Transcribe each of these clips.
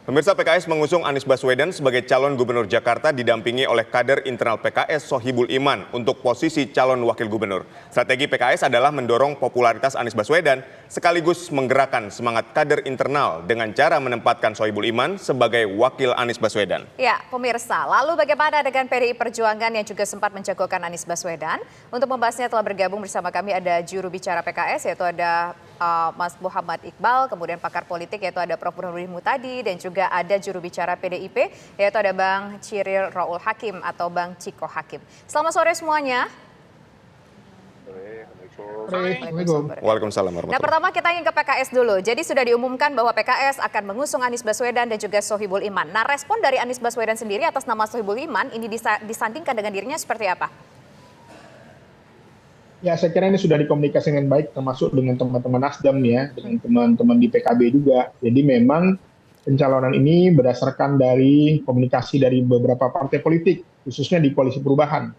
Pemirsa, PKS mengusung Anies Baswedan sebagai calon gubernur Jakarta didampingi oleh kader internal PKS Sohibul Iman untuk posisi calon wakil gubernur. Strategi PKS adalah mendorong popularitas Anies Baswedan sekaligus menggerakkan semangat kader internal dengan cara menempatkan Sohibul Iman sebagai wakil Anies Baswedan. Ya, pemirsa, lalu bagaimana dengan PDI Perjuangan yang juga sempat menjagokan Anies Baswedan? Untuk membahasnya telah bergabung bersama kami ada juru bicara PKS, yaitu ada Mas Muhammad Iqbal, kemudian pakar politik yaitu ada Prof. Nurdin Mutadi, dan juga ada juru bicara PDIP yaitu ada Bang Chiril Raul Hakim atau Bang Ciko Hakim. Selamat sore semuanya. Waalaikumsalam. Nah, pertama kita ingin ke PKS dulu. Jadi sudah diumumkan bahwa PKS akan mengusung Anies Baswedan dan juga Sohibul Iman. Nah, respon dari Anies Baswedan sendiri atas nama Sohibul Iman ini disandingkan dengan dirinya seperti apa? Ya, saya kira ini sudah dikomunikasikan dengan baik, termasuk dengan teman-teman Nasdem ya, dengan teman-teman di PKB juga. Jadi memang pencalonan ini berdasarkan dari komunikasi dari beberapa partai politik, khususnya di Koalisi Perubahan.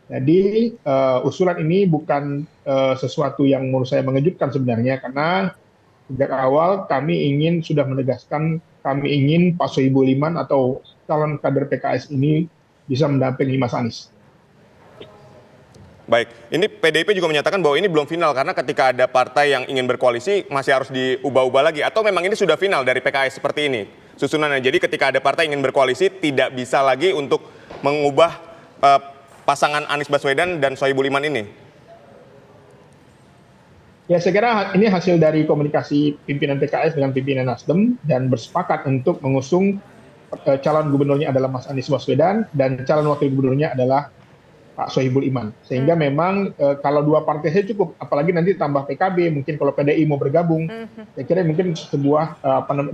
Jadi usulan ini bukan sesuatu yang menurut saya mengejutkan sebenarnya, karena sejak awal kami sudah menegaskan kami ingin Pak Sohibul Iman atau calon kader PKS ini bisa mendampingi Mas Anies. Baik, ini PDIP juga menyatakan bahwa ini belum final karena ketika ada partai yang ingin berkoalisi masih harus diubah-ubah lagi. Atau memang ini sudah final dari PKS seperti ini susunannya. Jadi ketika ada partai yang ingin berkoalisi tidak bisa lagi untuk mengubah pasangan Anies Baswedan dan Sohibul Iman ini. Ya, saya kira ini hasil dari komunikasi pimpinan PKS dengan pimpinan Nasdem dan bersepakat untuk mengusung calon gubernurnya adalah Mas Anies Baswedan dan calon wakil gubernurnya adalah Pak Sohibul Iman. Sehingga memang kalau dua partai saya cukup, apalagi nanti tambah PKB, mungkin kalau PDI mau bergabung, saya kira mungkin sebuah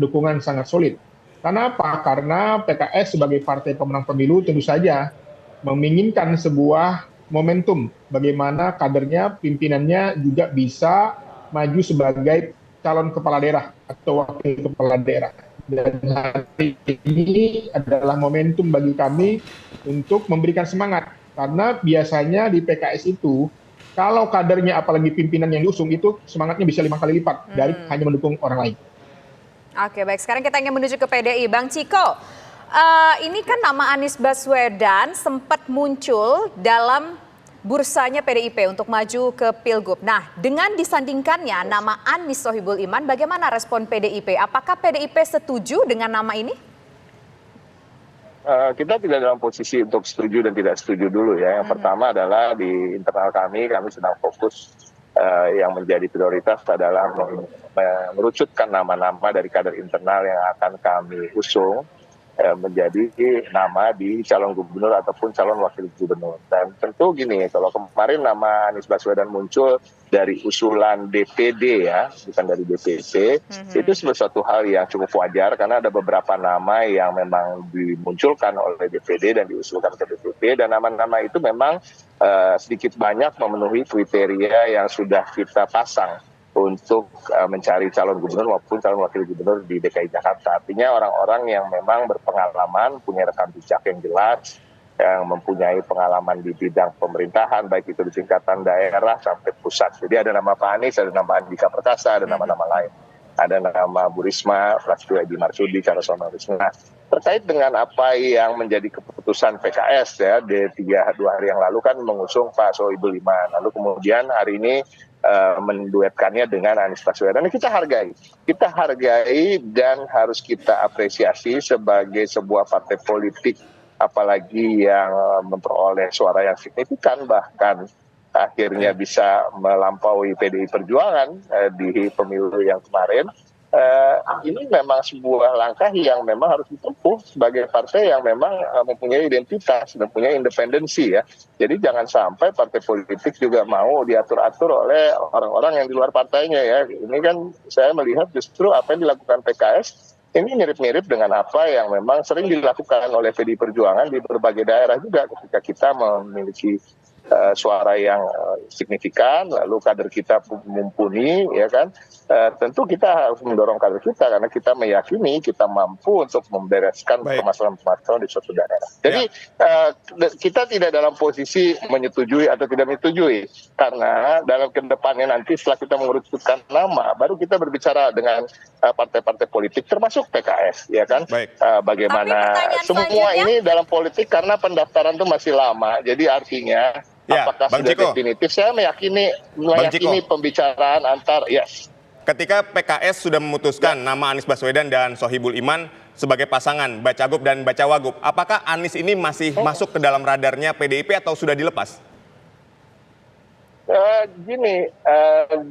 dukungan sangat solid. Karena apa? Karena PKS sebagai partai pemenang pemilu tentu saja menginginkan sebuah momentum bagaimana kadernya, pimpinannya juga bisa maju sebagai calon kepala daerah atau wakil kepala daerah. Dan hari ini adalah momentum bagi kami untuk memberikan semangat. Karena biasanya di PKS itu, kalau kadernya apalagi pimpinan yang diusung itu semangatnya bisa 5 kali lipat dari hanya mendukung orang lain. Oke, baik. Sekarang kita ingin menuju ke PDI. Bang Ciko, ini kan nama Anies Baswedan sempat muncul dalam bursanya PDIP untuk maju ke Pilgub. Nah, dengan disandingkannya nama Anies Sohibul Iman, bagaimana respon PDIP? Apakah PDIP setuju dengan nama ini? Kita tidak dalam posisi untuk setuju dan tidak setuju dulu ya. Yang pertama adalah di internal kami sedang fokus yang menjadi prioritas adalah mengerucutkan nama-nama dari kader internal yang akan kami usung menjadi nama di calon gubernur ataupun calon wakil gubernur. Dan tentu gini, kalau kemarin nama Anies Baswedan muncul dari usulan DPD ya, bukan dari DPC, itu sesuatu hal yang cukup wajar karena ada beberapa nama yang memang dimunculkan oleh DPD dan diusulkan ke DPP, dan nama-nama itu memang sedikit banyak memenuhi kriteria yang sudah kita pasang untuk mencari calon gubernur maupun calon wakil gubernur di DKI Jakarta. Artinya orang-orang yang memang berpengalaman, punya rekam jejak yang jelas, yang mempunyai pengalaman di bidang pemerintahan, baik itu di tingkatan daerah sampai pusat. Jadi ada nama Pak Anies, ada nama Andika Perkasa, ada nama-nama lain. Ada nama Bu Risma, Prasetyo Edi Marsudi, Charles Bonar Sirait. Nah, terkait dengan apa yang menjadi keputusan PKS ya, di 2 hari yang lalu kan mengusung Pak Sohibul Iman. Lalu kemudian hari ini menduetkannya dengan Anies Baswedan. Kita hargai dan harus kita apresiasi sebagai sebuah partai politik, apalagi yang memperoleh suara yang signifikan, bahkan akhirnya bisa melampaui PDI Perjuangan di pemilu yang kemarin. Ini memang sebuah langkah yang memang harus ditempuh sebagai partai yang memang mempunyai identitas dan punya independensi ya. Jadi jangan sampai partai politik juga mau diatur-atur oleh orang-orang yang di luar partainya ya. Ini kan saya melihat justru apa yang dilakukan PKS ini mirip-mirip dengan apa yang memang sering dilakukan oleh PDI Perjuangan di berbagai daerah juga ketika kita memiliki suara yang signifikan, lalu kader kita mumpuni, ya kan. Tentu kita harus mendorong kader kita karena kita meyakini kita mampu untuk membereskan permasalahan-permasalahan di suatu daerah. Jadi kita tidak dalam posisi menyetujui atau tidak menyetujui, karena dalam kedepannya nanti setelah kita mengerucutkan nama, baru kita berbicara dengan partai-partai politik termasuk PKS, ya kan. Bagaimana semua ini dalam politik karena pendaftaran itu masih lama, jadi artinya apakah sudah definitif? Saya meyakini pembicaraan antar Ketika PKS sudah memutuskan nama Anies Baswedan dan Sohibul Iman sebagai pasangan Bacagub dan Bacawagub, apakah Anies ini masih masuk ke dalam radarnya PDIP atau sudah dilepas?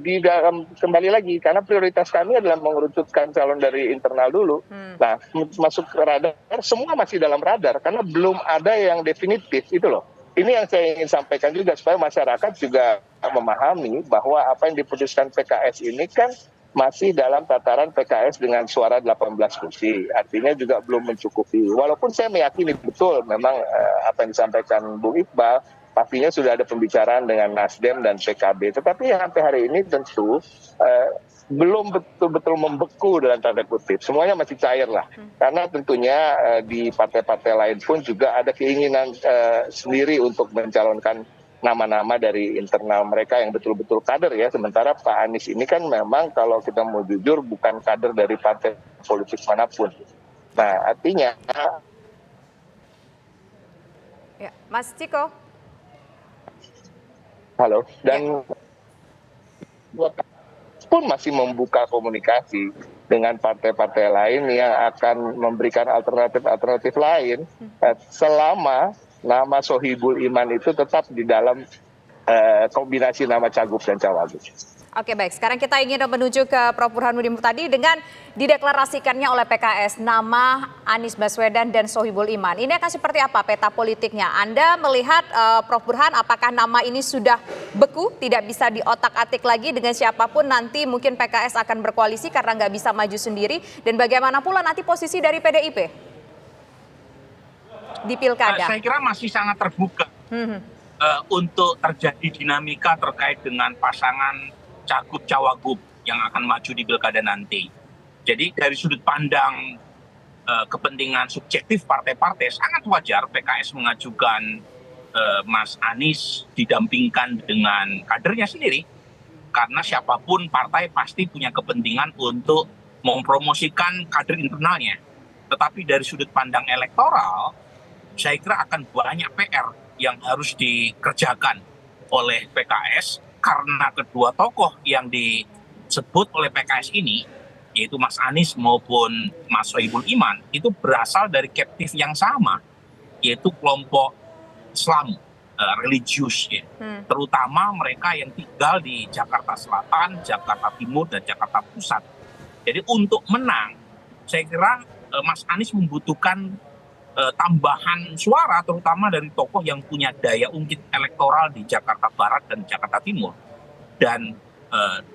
Di dalam kembali lagi karena prioritas kami adalah mengerucutkan calon dari internal dulu. Nah, masuk ke radar semua masih dalam radar karena belum ada yang definitif itu loh. Ini yang saya ingin sampaikan juga supaya masyarakat juga memahami bahwa apa yang diputuskan PKS ini kan masih dalam tataran PKS dengan suara 18 kursi. Artinya juga belum mencukupi. Walaupun saya meyakini betul memang apa yang disampaikan Bung Iqbal, pastinya sudah ada pembicaraan dengan Nasdem dan PKB. Tetapi sampai hari ini tentu belum betul-betul membeku dalam tanda kutip. Semuanya masih cair lah. Karena tentunya di partai-partai lain pun juga ada keinginan sendiri untuk mencalonkan nama-nama dari internal mereka yang betul-betul kader ya. Sementara Pak Anies ini kan memang kalau kita mau jujur bukan kader dari partai politik manapun. Nah, artinya Mas Ciko. Halo, dan pun masih membuka komunikasi dengan partai-partai lain yang akan memberikan alternatif-alternatif lain selama nama Sohibul Iman itu tetap di dalam kombinasi nama Cagup dan Cawagup. Oke baik, sekarang kita ingin menuju ke Prof. Burhanuddin Muhtadi dengan dideklarasikannya oleh PKS nama Anies Baswedan dan Sohibul Iman. Ini akan seperti apa peta politiknya? Anda melihat Prof. Burhan apakah nama ini sudah beku, tidak bisa diotak-atik lagi dengan siapapun nanti mungkin PKS akan berkoalisi karena nggak bisa maju sendiri dan bagaimana pula nanti posisi dari PDIP di Pilkada? Saya kira masih sangat terbuka untuk terjadi dinamika terkait dengan pasangan Cagup Cawagup yang akan maju di Pilkada nanti. Jadi dari sudut pandang kepentingan subjektif partai-partai sangat wajar PKS mengajukan Mas Anies didampingkan dengan kadernya sendiri. Karena siapapun partai pasti punya kepentingan untuk mempromosikan kader internalnya. Tetapi dari sudut pandang elektoral, saya kira akan banyak PR yang harus dikerjakan oleh PKS karena kedua tokoh yang disebut oleh PKS ini, yaitu Mas Anies maupun Mas Sohibul Iman, itu berasal dari captive yang sama, yaitu kelompok Islam religius, ya. Terutama mereka yang tinggal di Jakarta Selatan, Jakarta Timur, dan Jakarta Pusat. Jadi untuk menang, saya kira Mas Anies membutuhkan tambahan suara terutama dari tokoh yang punya daya ungkit elektoral di Jakarta Barat dan Jakarta Timur. Dan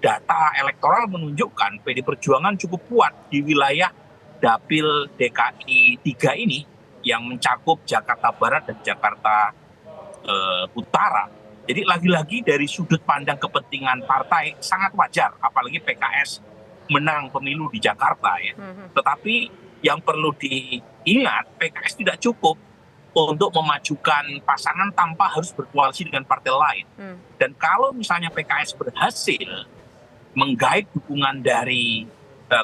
data elektoral menunjukkan PD Perjuangan cukup kuat di wilayah Dapil DKI 3 ini yang mencakup Jakarta Barat dan Jakarta Utara. Jadi lagi-lagi dari sudut pandang kepentingan partai sangat wajar apalagi PKS menang pemilu di Jakarta ya. Tetapi yang perlu diingat, PKS tidak cukup untuk memajukan pasangan tanpa harus berkoalisi dengan partai lain. Dan kalau misalnya PKS berhasil menggait dukungan dari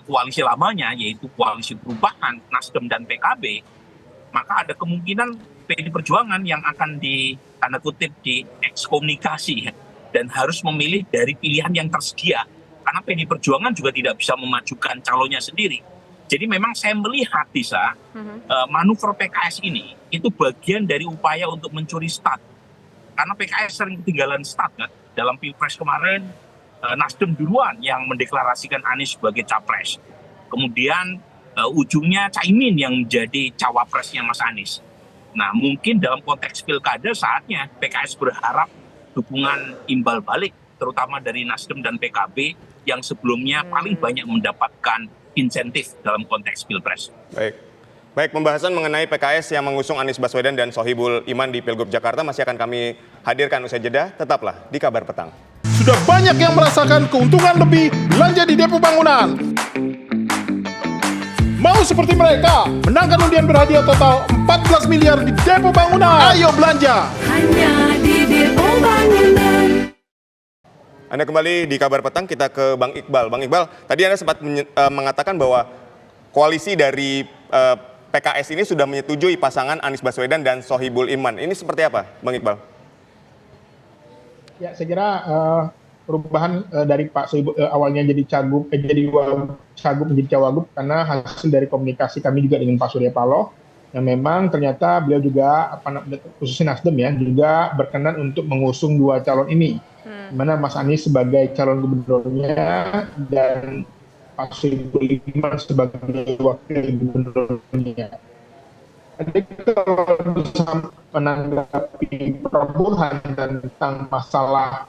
koalisi lamanya, yaitu koalisi perubahan, Nasdem dan PKB, maka ada kemungkinan PD Perjuangan yang akan tanda kutip di ekskomunikasi dan harus memilih dari pilihan yang tersedia. Karena PD Perjuangan juga tidak bisa memajukan calonnya sendiri. Jadi memang saya melihat, Tisa, manuver PKS ini itu bagian dari upaya untuk mencuri start. Karena PKS sering ketinggalan start kan. Dalam Pilpres kemarin, Nasdem duluan yang mendeklarasikan Anies sebagai capres. Kemudian ujungnya Caimin yang menjadi cawapresnya Mas Anies. Nah mungkin dalam konteks Pilkada saatnya PKS berharap dukungan imbal balik, terutama dari Nasdem dan PKB yang sebelumnya paling banyak mendapatkan insentif dalam konteks Pilpres. Baik. Baik, pembahasan mengenai PKS yang mengusung Anies Baswedan dan Sohibul Iman di Pilgub Jakarta masih akan kami hadirkan usai jeda. Tetaplah di Kabar Petang. Sudah banyak yang merasakan keuntungan lebih belanja di Depo Bangunan. Mau seperti mereka, menangkan undian berhadiah total 14 miliar di Depo Bangunan. Ayo belanja! Hanya di Depo Bangunan. Anda kembali di Kabar Petang, kita ke Bang Iqbal. Bang Iqbal, tadi Anda sempat mengatakan bahwa koalisi dari PKS ini sudah menyetujui pasangan Anies Baswedan dan Sohibul Iman. Ini seperti apa, Bang Iqbal? Ya, saya kira perubahan dari Pak Sohibul awalnya jadi cagup menjadi cawagup karena hasil dari komunikasi kami juga dengan Pak Surya Paloh yang memang ternyata beliau juga khususnya Nasdem ya juga berkenan untuk mengusung dua calon ini, di mana Mas Anies sebagai calon gubernurnya dan Pak Sohibul Iman sebagai wakil gubernurnya. Jadi kalau menanggapi perubahan tentang masalah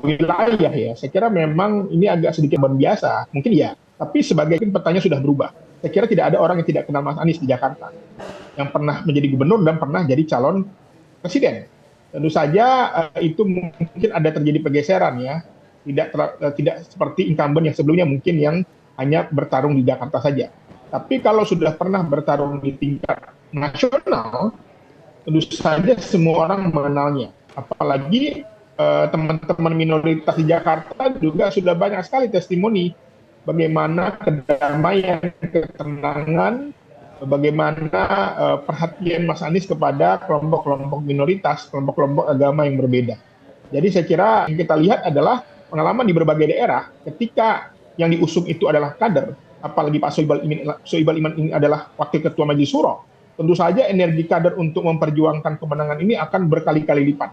wilayah ya, saya kira memang ini agak sedikit biasa, mungkin ya. Tapi sebagai petanya sudah berubah. Saya kira tidak ada orang yang tidak kenal Mas Anies di Jakarta, yang pernah menjadi gubernur dan pernah jadi calon presiden. Tentu saja itu mungkin ada terjadi pergeseran ya. Tidak seperti incumbent yang sebelumnya mungkin yang hanya bertarung di Jakarta saja. Tapi kalau sudah pernah bertarung di tingkat nasional, tentu saja semua orang mengenalnya. Apalagi teman-teman minoritas di Jakarta juga sudah banyak sekali testimoni bagaimana kedamaian, ketenangan, bagaimana perhatian Mas Anies kepada kelompok-kelompok minoritas, kelompok-kelompok agama yang berbeda. Jadi saya kira yang kita lihat adalah pengalaman di berbagai daerah ketika yang diusung itu adalah kader, apalagi Pak Sohibul Iman ini adalah Wakil Ketua Majelis Syuro, tentu saja energi kader untuk memperjuangkan kemenangan ini akan berkali-kali lipat.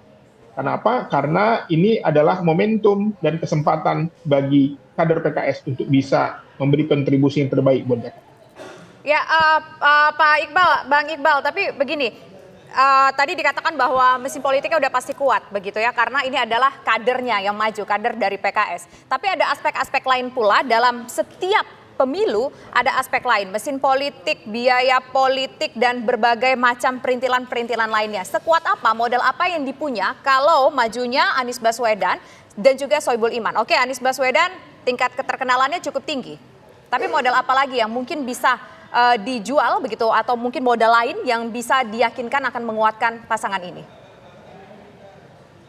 Kenapa? Karena ini adalah momentum dan kesempatan bagi kader PKS untuk bisa memberi kontribusi yang terbaik buat Jakarta. Ya, Pak Iqbal, Bang Iqbal, tapi begini. Tadi dikatakan bahwa mesin politiknya udah pasti kuat begitu ya, karena ini adalah kadernya yang maju, kader dari PKS. Tapi ada aspek-aspek lain pula dalam setiap pemilu, ada aspek lain, mesin politik, biaya politik, dan berbagai macam perintilan-perintilan lainnya. Sekuat apa, modal apa yang dipunya kalau majunya Anies Baswedan dan juga Sohibul Iman? Oke, Anies Baswedan tingkat keterkenalannya cukup tinggi. Tapi modal apa lagi yang mungkin bisa dijual begitu, atau mungkin modal lain yang bisa diyakinkan akan menguatkan pasangan ini?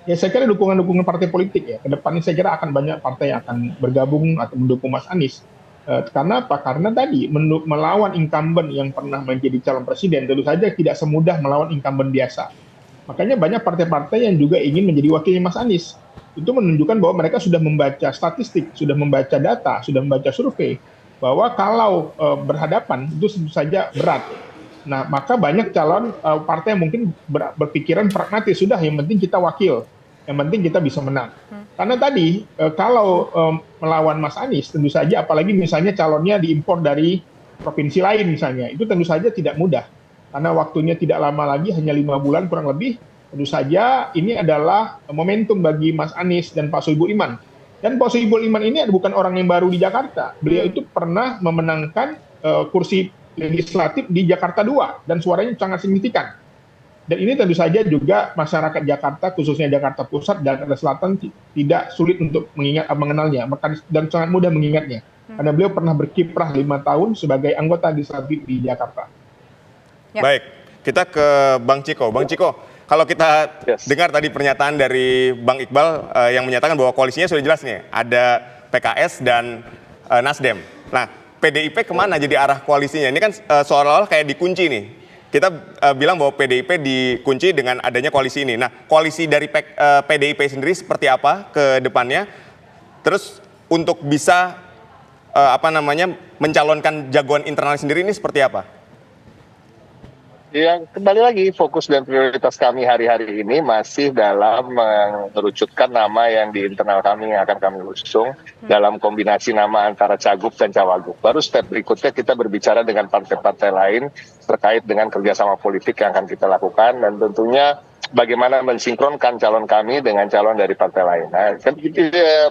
Ya, saya kira dukungan-dukungan partai politik ya. Kedepannya saya kira akan banyak partai yang akan bergabung atau mendukung Mas Anies. Karena apa? Karena tadi melawan incumbent yang pernah menjadi calon presiden tentu saja tidak semudah melawan incumbent biasa. Makanya banyak partai-partai yang juga ingin menjadi wakilnya Mas Anies. Itu menunjukkan bahwa mereka sudah membaca statistik, sudah membaca data, sudah membaca survei, bahwa kalau berhadapan itu tentu saja berat. Nah, maka banyak calon partai yang mungkin berpikiran pragmatis, sudah yang penting kita wakil, yang penting kita bisa menang. Karena tadi kalau melawan Mas Anies tentu saja, apalagi misalnya calonnya diimpor dari provinsi lain misalnya, itu tentu saja tidak mudah. Karena waktunya tidak lama lagi, hanya 5 bulan kurang lebih. Tentu saja ini adalah momentum bagi Mas Anies dan Pak Sohibul Iman. Dan Pak Sohibul Iman ini bukan orang yang baru di Jakarta. Beliau itu pernah memenangkan kursi legislatif di Jakarta 2 dan suaranya sangat signifikan. Dan ini tentu saja juga masyarakat Jakarta, khususnya Jakarta Pusat dan Jakarta Selatan tidak sulit untuk mengenalnya dan sangat mudah mengingatnya. Karena beliau pernah berkiprah 5 tahun sebagai anggota legislatif di Jakarta. Ya. Baik, kita ke Bang Ciko. Bang Ciko, kalau kita dengar tadi pernyataan dari Bang Iqbal yang menyatakan bahwa koalisinya sudah jelas nih, ada PKS dan Nasdem. Nah, PDIP kemana jadi arah koalisinya? Ini kan seolah-olah kayak dikunci nih. Kita bilang bahwa PDIP dikunci dengan adanya koalisi ini. Nah, koalisi dari PDIP sendiri seperti apa ke depannya? Terus untuk bisa mencalonkan jagoan internal sendiri ini seperti apa? Ya, kembali lagi fokus dan prioritas kami hari-hari ini masih dalam mengerucutkan nama yang di internal kami yang akan kami usung dalam kombinasi nama antara Cagup dan Cawagup. Baru step berikutnya kita berbicara dengan partai-partai lain terkait dengan kerjasama politik yang akan kita lakukan dan tentunya bagaimana mensinkronkan calon kami dengan calon dari partai lain. Nah, kan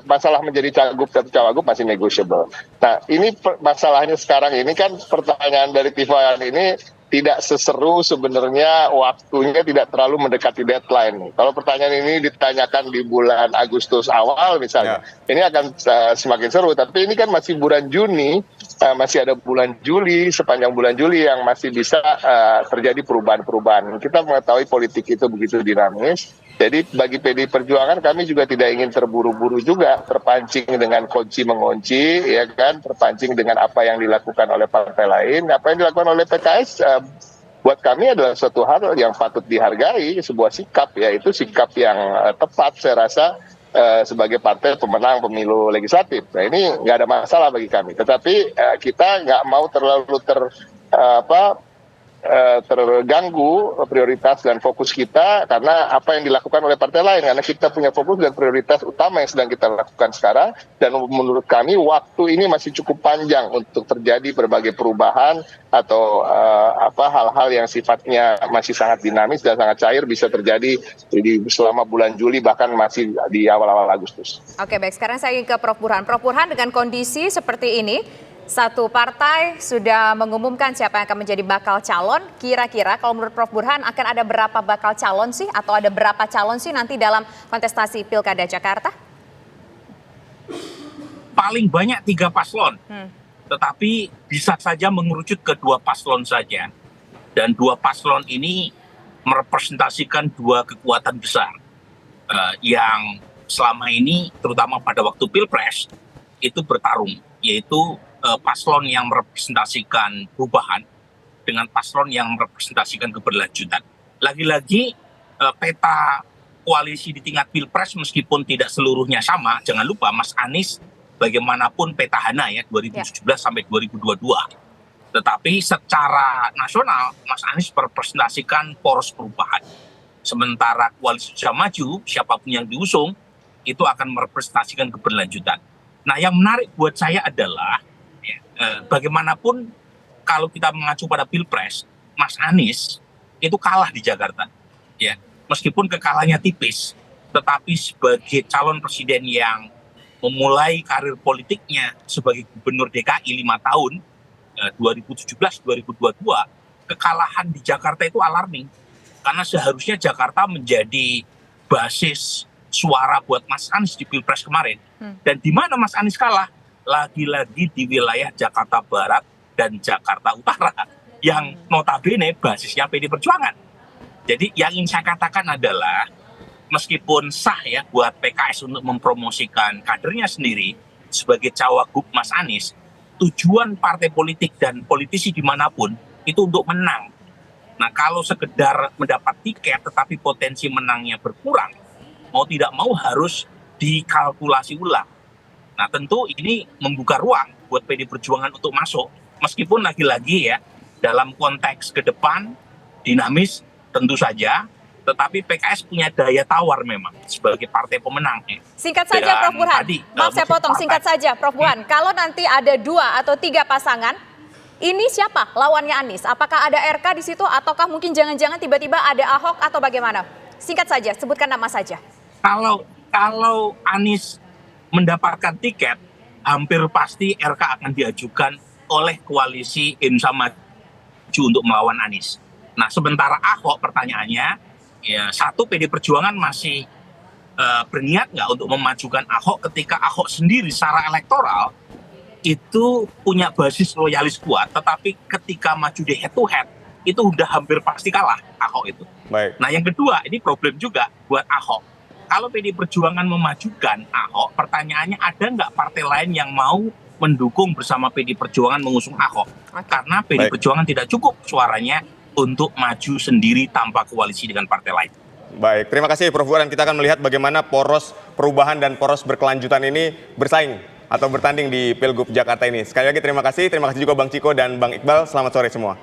masalah menjadi Cagup dan Cawagup masih negotiable. Nah, ini masalahnya sekarang ini kan pertanyaan dari Tiffany ini tidak seseru sebenarnya, waktunya tidak terlalu mendekati deadline. Kalau pertanyaan ini ditanyakan di bulan Agustus awal misalnya, ini akan semakin seru. Tapi ini kan masih bulan Juni, masih ada bulan Juli, sepanjang bulan Juli yang masih bisa terjadi perubahan-perubahan. Kita mengetahui politik itu begitu dinamis. Jadi bagi PDI Perjuangan kami juga tidak ingin terburu-buru juga, terpancing dengan kunci mengunci, ya kan, terpancing dengan apa yang dilakukan oleh partai lain, apa yang dilakukan oleh PKS. Buat kami adalah suatu hal yang patut dihargai, sebuah sikap, yaitu sikap yang tepat saya rasa sebagai partai pemenang pemilu legislatif. Nah ini nggak ada masalah bagi kami, tetapi kita nggak mau terlalu terganggu prioritas dan fokus kita karena apa yang dilakukan oleh partai lain, karena kita punya fokus dan prioritas utama yang sedang kita lakukan sekarang, dan menurut kami waktu ini masih cukup panjang untuk terjadi berbagai perubahan atau hal-hal yang sifatnya masih sangat dinamis dan sangat cair bisa terjadi selama bulan Juli bahkan masih di awal-awal Agustus. Oke, baik, sekarang saya ingin ke Prof. Burhan. Prof. Burhan, dengan kondisi seperti ini, satu partai sudah mengumumkan siapa yang akan menjadi bakal calon. Kira-kira kalau menurut Prof. Burhan akan ada berapa bakal calon sih? Atau ada berapa calon sih nanti dalam kontestasi Pilkada Jakarta? Paling banyak 3 paslon. Tetapi bisa saja mengerucut ke 2 paslon saja. Dan 2 paslon ini merepresentasikan 2 kekuatan besar. Yang selama ini terutama pada waktu Pilpres itu bertarung. Yaitu paslon yang merepresentasikan perubahan dengan paslon yang merepresentasikan keberlanjutan. Lagi-lagi peta koalisi di tingkat Pilpres meskipun tidak seluruhnya sama, jangan lupa Mas Anies bagaimanapun petahana ya 2017 sampai 2022. Tetapi secara nasional Mas Anies merepresentasikan poros perubahan. Sementara koalisi Indonesia Maju, siapapun yang diusung itu akan merepresentasikan keberlanjutan. Nah, yang menarik buat saya adalah bagaimanapun kalau kita mengacu pada Pilpres, Mas Anies itu kalah di Jakarta. Ya, meskipun kekalahannya tipis, tetapi sebagai calon presiden yang memulai karir politiknya sebagai gubernur DKI 5 tahun, 2017-2022, kekalahan di Jakarta itu alarming. Karena seharusnya Jakarta menjadi basis suara buat Mas Anies di Pilpres kemarin. Dan di mana Mas Anies kalah? Lagi-lagi di wilayah Jakarta Barat dan Jakarta Utara yang notabene basisnya PD Perjuangan. Jadi yang ingin saya katakan adalah meskipun sah ya buat PKS untuk mempromosikan kadernya sendiri sebagai cawagup Mas Anies, tujuan partai politik dan politisi dimanapun itu untuk menang. Nah kalau sekedar mendapat tiket tetapi potensi menangnya berkurang, mau tidak mau harus dikalkulasi ulang. Nah tentu ini membuka ruang buat PD Perjuangan untuk masuk. Meskipun lagi-lagi ya dalam konteks ke depan dinamis tentu saja. Tetapi PKS punya daya tawar memang sebagai partai pemenang. Singkat saja Prof. Burhan, maaf saya potong, singkat saja Prof. Burhan. Kalau nanti ada 2 atau 3 pasangan, ini siapa lawannya Anies? Apakah ada RK di situ ataukah mungkin jangan-jangan tiba-tiba ada Ahok atau bagaimana? Singkat saja, sebutkan nama saja. Kalau Anies mendapatkan tiket, hampir pasti RK akan diajukan oleh koalisi Indonesia Maju untuk melawan Anies. Nah, sementara Ahok pertanyaannya, ya satu PD Perjuangan masih berniat nggak untuk memajukan Ahok ketika Ahok sendiri secara elektoral itu punya basis loyalis kuat, tetapi ketika maju di head to head itu udah hampir pasti kalah Ahok itu. Baik. Nah, yang kedua ini problem juga buat Ahok. Kalau PD Perjuangan memajukan Ahok, pertanyaannya ada nggak partai lain yang mau mendukung bersama PD Perjuangan mengusung Ahok? Karena PD Perjuangan tidak cukup suaranya untuk maju sendiri tanpa koalisi dengan partai lain. Baik, terima kasih Prof. Burhan. Kita akan melihat bagaimana poros perubahan dan poros berkelanjutan ini bersaing atau bertanding di Pilgub Jakarta ini. Sekali lagi terima kasih juga Bang Ciko dan Bang Iqbal. Selamat sore semua.